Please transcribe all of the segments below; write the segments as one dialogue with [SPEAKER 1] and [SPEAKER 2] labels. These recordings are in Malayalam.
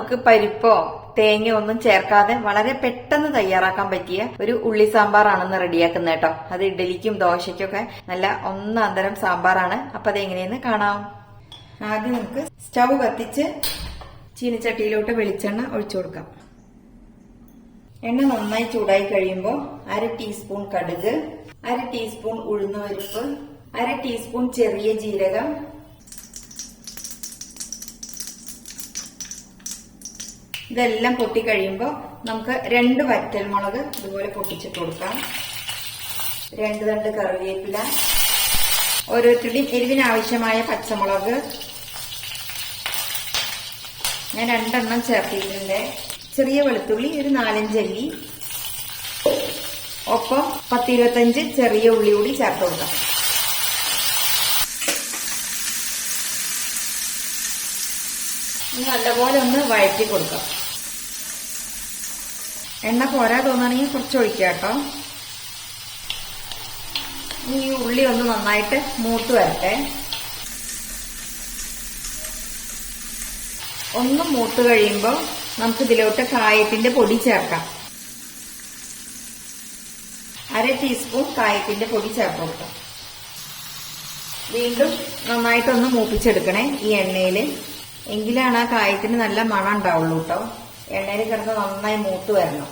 [SPEAKER 1] നമുക്ക് പരിപ്പോ തേങ്ങയോ ഒന്നും ചേർക്കാതെ വളരെ പെട്ടെന്ന് തയ്യാറാക്കാൻ പറ്റിയ ഒരു ഉള്ളി സാമ്പാറാണെന്ന് റെഡിയാക്കുന്നത് കേട്ടോ. അത് ഇഡലിക്കും ദോശയ്ക്കൊക്കെ നല്ല ഒന്നാന്തരം സാമ്പാറാണ്. അപ്പൊ അതെങ്ങനെയെന്ന് കാണാം. ആദ്യം നമുക്ക് സ്റ്റവ് കത്തിച്ച് ചീനിച്ചട്ടിയിലോട്ട് വെളിച്ചെണ്ണ ഒഴിച്ചു കൊടുക്കാം. എണ്ണ നന്നായി ചൂടായി കഴിയുമ്പോൾ 1/2 ടീസ്പൂൺ കടുക്, 1/2 ടീസ്പൂൺ ഉഴുന്നുപരിപ്പ്, 1/2 ടീസ്പൂൺ ചെറിയ ജീരകം, ഇതെല്ലാം പൊട്ടി കഴിയുമ്പോൾ നമുക്ക് 2 വറ്റൽമുളക് ഇതുപോലെ പൊട്ടിച്ചിട്ട് കൊടുക്കാം. 2 തണ്ട് കറിവേപ്പില, ഓരോരുത്തരുടെയും എരിവിന് ആവശ്യമായ പച്ചമുളക് ഞാൻ 2 എണ്ണം ചേർത്തിട്ടുണ്ട്. ചെറിയ വെളുത്തുള്ളി ഒരു 4-5 അല്ലി, ഒപ്പം 10-25 ചെറിയ ഉള്ളി കൂടി ചേർത്ത് കൊടുക്കാം. നല്ലപോലെ ഒന്ന് വഴറ്റി കൊടുക്കാം. എണ്ണ പോരാ തോന്നുകയാണെങ്കിൽ കുറച്ച് ഒഴിക്കാം കേട്ടോ. ഈ ഉള്ളി ഒന്ന് നന്നായിട്ട് മൂത്ത് വരട്ടെ. ഒന്ന് മൂത്ത് കഴിയുമ്പോൾ നമുക്ക് ഇതിലോട്ട് കായത്തിന്റെ പൊടി ചേർക്കാം. 1/2 ടീസ്പൂൺ കായത്തിന്റെ പൊടി ചേർത്ത് കൊടുക്കാം. വീണ്ടും നന്നായിട്ടൊന്ന് മൂപ്പിച്ചെടുക്കണേ ഈ എണ്ണയിൽ. എങ്കിലാണ് ആ കായത്തിന് നല്ല മണം ഉണ്ടാവുള്ളൂ കേട്ടോ. എണ്ണയിൽ കിടന്ന് നന്നായി മൂത്ത് വരണം.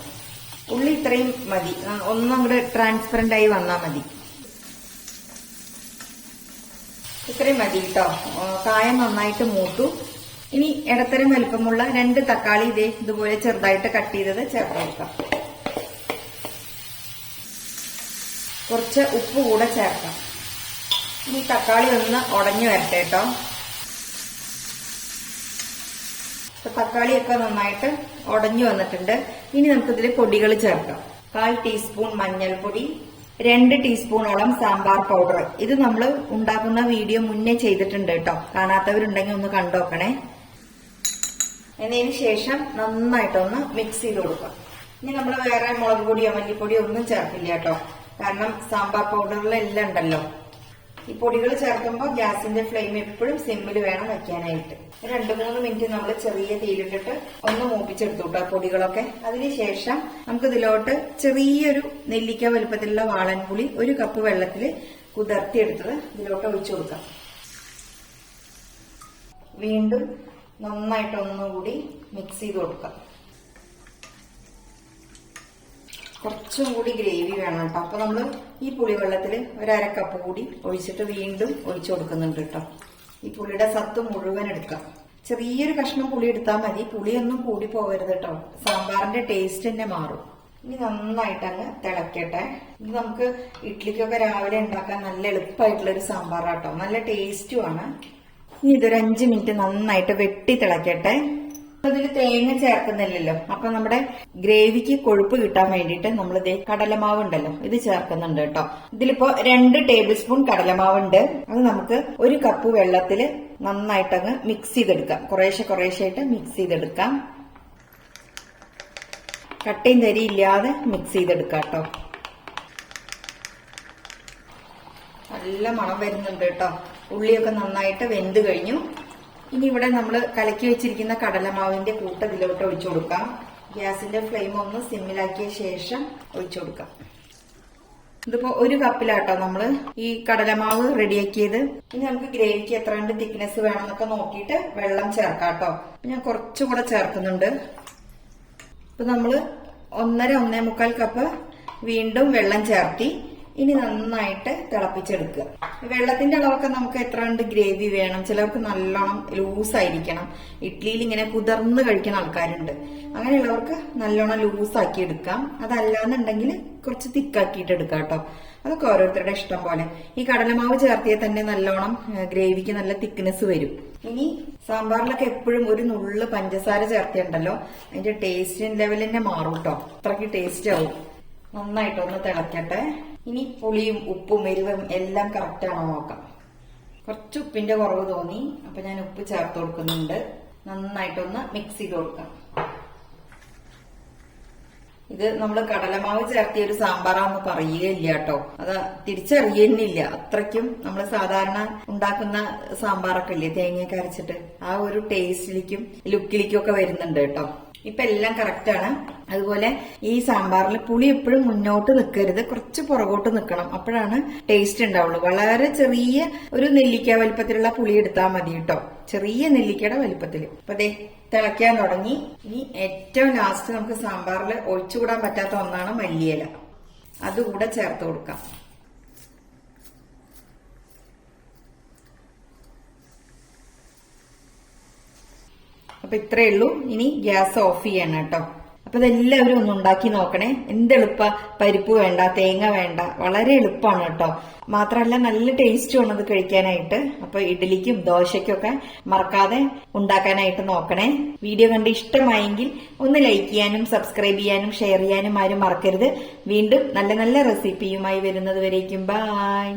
[SPEAKER 1] ഉള്ളി ഇത്രയും മതി, ഒന്നും അങ്ങോട്ട് ട്രാൻസ്പെറന്റ് ആയി വന്നാൽ മതി. ഇത്രയും മതി കേട്ടോ. കായം നന്നായിട്ട് മൂത്തു. ഇനി ഇടത്തരം വലുപ്പമുള്ള 2 തക്കാളി ഇതുപോലെ ചെറുതായിട്ട് കട്ട് ചെയ്തത് ചേർത്ത് വെക്കാം. കുറച്ച് ഉപ്പ് കൂടെ ചേർക്കാം. ഇനി തക്കാളി ഒന്ന് ഉടഞ്ഞു വരട്ടെ കേട്ടോ. തക്കാളിയൊക്കെ നന്നായിട്ട് ഉടഞ്ഞു വന്നിട്ടുണ്ട്. ഇനി നമുക്കിതിൽ പൊടികൾ ചേർക്കാം. 1/4 ടീസ്പൂൺ മഞ്ഞൾപ്പൊടി, 2 ടീസ്പൂണോളം സാമ്പാർ പൗഡർ. ഇത് നമ്മൾ ഉണ്ടാക്കുന്ന വീഡിയോ മുന്നേ ചെയ്തിട്ടുണ്ട് കേട്ടോ. കാണാത്തവരുണ്ടെങ്കിൽ ഒന്ന് കണ്ടോക്കണേ. എന്നതിന് ശേഷം നന്നായിട്ടൊന്ന് മിക്സ് ചെയ്ത് കൊടുക്കാം. ഇനി നമ്മൾ വേറെ മുളക് പൊടിയോ മല്ലിപ്പൊടിയോ ഒന്നും ചേർക്കില്ല കേട്ടോ. കാരണം സാമ്പാർ പൗഡറിലെല്ലാം ഉണ്ടല്ലോ. ഈ പൊടികൾ ചേർക്കുമ്പോൾ ഗ്യാസിന്റെ ഫ്ലെയിം എപ്പോഴും സിമ്മിൽ വേണം വെക്കാനായിട്ട്. 2-3 മിനിറ്റ് നമ്മൾ ചെറിയ തീയിലിട്ടിട്ട് ഒന്ന് മൂപ്പിച്ചെടുത്തു കേട്ടോ പൊടികളൊക്കെ. അതിനുശേഷം നമുക്ക് ഇതിലോട്ട് ചെറിയൊരു നെല്ലിക്ക വലുപ്പത്തിലുള്ള വാളൻപുളി 1 കപ്പ് വെള്ളത്തിൽ കുതിർത്തിയെടുത്തത് ഇതിലോട്ട് ഒഴിച്ചു കൊടുക്കാം. വീണ്ടും നന്നായിട്ട് ഒന്നുകൂടി മിക്സ് ചെയ്ത് കൊടുക്കാം. കുറച്ചും കൂടി ഗ്രേവി വേണം കേട്ടോ. അപ്പൊ നമ്മള് ഈ പുളിവെള്ളത്തിൽ 1/2 കപ്പ് കൂടി ഒഴിച്ചിട്ട് വീണ്ടും ഒഴിച്ചു കൊടുക്കുന്നുണ്ട് കേട്ടോ. ഈ പുളിയുടെ സത്ത് മുഴുവൻ എടുക്കാം. ചെറിയൊരു കഷ്ണം പുളി എടുത്താൽ മതി. പുളിയൊന്നും കൂടി പോകരുത് കേട്ടോ. സാമ്പാറിന്റെ ടേസ്റ്റ് തന്നെ മാറും. ഇനി നന്നായിട്ട് അങ്ങ് തിളക്കട്ടെ. ഇത് നമുക്ക് ഇഡ്ലിക്കൊക്കെ രാവിലെ ഉണ്ടാക്കാൻ നല്ല എളുപ്പമായിട്ടുള്ള ഒരു സാമ്പാറാട്ടോ. നല്ല ടേസ്റ്റുമാണ്. ഇനി ഇതൊരു 5 മിനിറ്റ് നന്നായിട്ട് വെട്ടി തിളക്കട്ടെ. ഇതിൽ തേങ്ങ ചേർക്കുന്നില്ലല്ലോ. അപ്പൊ നമ്മുടെ ഗ്രേവിക്ക് കൊഴുപ്പ് കിട്ടാൻ വേണ്ടിയിട്ട് നമ്മൾ കടലമാവ് ഉണ്ടല്ലോ ഇത് ചേർക്കുന്നുണ്ട് കേട്ടോ. ഇതിലിപ്പോ 2 ടേബിൾ സ്പൂൺ കടലമാവുണ്ട്. അത് നമുക്ക് 1 കപ്പ് വെള്ളത്തില് നന്നായിട്ടങ്ങ് മിക്സ് ചെയ്തെടുക്കാം. കുറേശ്ശെ മിക്സ് ചെയ്തെടുക്കാം. കട്ടയും തരി ഇല്ലാതെ മിക്സ് ചെയ്തെടുക്കാം കേട്ടോ. നല്ല മണം വരുന്നുണ്ട് കേട്ടോ. ഉള്ളിയൊക്കെ നന്നായിട്ട് വെന്ത് കഴിഞ്ഞു. ഇനി ഇവിടെ നമ്മൾ കലക്കി വെച്ചിരിക്കുന്ന കടലമാവിന്റെ കൂട്ട് ഇതിലോട്ട് ഒഴിച്ചു കൊടുക്കാം. ഗ്യാസിന്റെ ഫ്ലെയിം ഒന്ന് സിമ്മിലാക്കിയ ശേഷം ഒഴിച്ചു കൊടുക്കാം. ഇതിപ്പോ 1 കപ്പിലാട്ടോ നമ്മള് ഈ കടലമാവ് റെഡിയാക്കിയത്. ഇനി നമുക്ക് ഗ്രേവിക്ക് എത്ര കണ്ട് തിക്നെസ് വേണമെന്നൊക്കെ നോക്കിയിട്ട് വെള്ളം ചേർക്കാം കേട്ടോ. ഞാൻ കുറച്ചുകൂടെ ചേർക്കുന്നുണ്ട്. ഇപ്പൊ നമ്മള് 1-1.25 കപ്പ് വീണ്ടും വെള്ളം ചേർത്തി. ഇനി നന്നായിട്ട് തിളപ്പിച്ചെടുക്കുക. വെള്ളത്തിന്റെ അളവൊക്കെ നമുക്ക് എത്ര കണ്ട് ഗ്രേവി വേണം. ചിലർക്ക് നല്ലോണം ലൂസായിരിക്കണം. ഇഡ്ലിയിൽ ഇങ്ങനെ കുതിർന്ന് കഴിക്കുന്ന ആൾക്കാരുണ്ട്. അങ്ങനെയുള്ളവർക്ക് നല്ലോണം ലൂസാക്കി എടുക്കാം. അതല്ലാന്നുണ്ടെങ്കിൽ കുറച്ച് തിക്കാക്കിയിട്ട് എടുക്കാം കേട്ടോ. അതൊക്കെ ഓരോരുത്തരുടെ ഇഷ്ടം പോലെ. ഈ കടലമാവ് ചേർത്തിയാൽ തന്നെ നല്ലോണം ഗ്രേവിക്ക് നല്ല തിക്നെസ് വരും. ഇനി സാമ്പാറിലൊക്കെ എപ്പോഴും ഒരു നുള്ള് പഞ്ചസാര ചേർത്തിയുണ്ടല്ലോ അതിന്റെ ടേസ്റ്റ് ലെവൽ തന്നെ മാറും കേട്ടോ. അത്രയ്ക്ക് ടേസ്റ്റ് ആവും. നന്നായിട്ടൊന്ന് തിളക്കട്ടെ. ഇനി പുളിയും ഉപ്പും എരിവും എല്ലാം കറക്റ്റ് ആണോ നോക്കാം. കുറച്ച് ഉപ്പിന്റെ കുറവ് തോന്നി. അപ്പൊ ഞാൻ ഉപ്പ് ചേർത്ത് കൊടുക്കുന്നുണ്ട്. നന്നായിട്ടൊന്ന് മിക്സ് ചെയ്ത് കൊടുക്കാം. ഇത് നമ്മൾ കടലമാവ് ചേർത്തിയ ഒരു സാമ്പാറാന്ന് പറയുകയില്ല കേട്ടോ. അത് തിരിച്ചറിയുന്നില്ല. അത്രയ്ക്കും നമ്മൾ സാധാരണ ഉണ്ടാക്കുന്ന സാമ്പാറൊക്കെ ഇല്ലേ തേങ്ങയൊക്കെ അരച്ചിട്ട് ആ ഒരു ടേസ്റ്റിലേക്കും ലുക്കിലേക്കും ഒക്കെ വരുന്നുണ്ട് കേട്ടോ. ഇപ്പൊ എല്ലാം കറക്റ്റാണ്. അതുപോലെ ഈ സാമ്പാറിൽ പുളി എപ്പോഴും മുന്നോട്ട് നിൽക്കരുത്, കുറച്ച് പുറകോട്ട് നിൽക്കണം. അപ്പോഴാണ് ടേസ്റ്റ് ഉണ്ടാവുള്ളൂ. വളരെ ചെറിയ ഒരു നെല്ലിക്ക വലിപ്പത്തിലുള്ള പുളി എടുത്താൽ മതി കേട്ടോ, ചെറിയ നെല്ലിക്കയുടെ വലിപ്പത്തില്. അപ്പൊ ദേ തിളയ്ക്കാൻ തുടങ്ങി. ഇനി ഏറ്റവും ലാസ്റ്റ് നമുക്ക് സാമ്പാറിൽ ഒഴിച്ചുകൂടാൻ പറ്റാത്ത ഒന്നാണ് മല്ലിയില. അതുകൂടെ ചേർത്ത് കൊടുക്കാം. അപ്പൊ ഇത്രയേ ഉള്ളൂ. ഇനി ഗ്യാസ് ഓഫ് ചെയ്യണം കേട്ടോ. അപ്പൊ ഇതെല്ലാവരും ഒന്ന് ഉണ്ടാക്കി നോക്കണേ. എന്തെളുപ്പ, പരിപ്പ് വേണ്ട, തേങ്ങ വേണ്ട, വളരെ എളുപ്പമാണ് കേട്ടോ. മാത്രമല്ല നല്ല ടേസ്റ്റുമാണ് അത് കഴിക്കാനായിട്ട്. അപ്പൊ ഇഡ്ഡലിക്കും ദോശയ്ക്കൊക്കെ മറക്കാതെ ഉണ്ടാക്കാനായിട്ട് നോക്കണേ. വീഡിയോ കണ്ട് ഇഷ്ടമായെങ്കിൽ ഒന്ന് ലൈക്ക് ചെയ്യാനും സബ്സ്ക്രൈബ് ചെയ്യാനും ഷെയർ ചെയ്യാനും ആരും മറക്കരുത്. വീണ്ടും നല്ല നല്ല റെസിപ്പിയുമായി വരുന്നത് വരേക്കും ബൈ.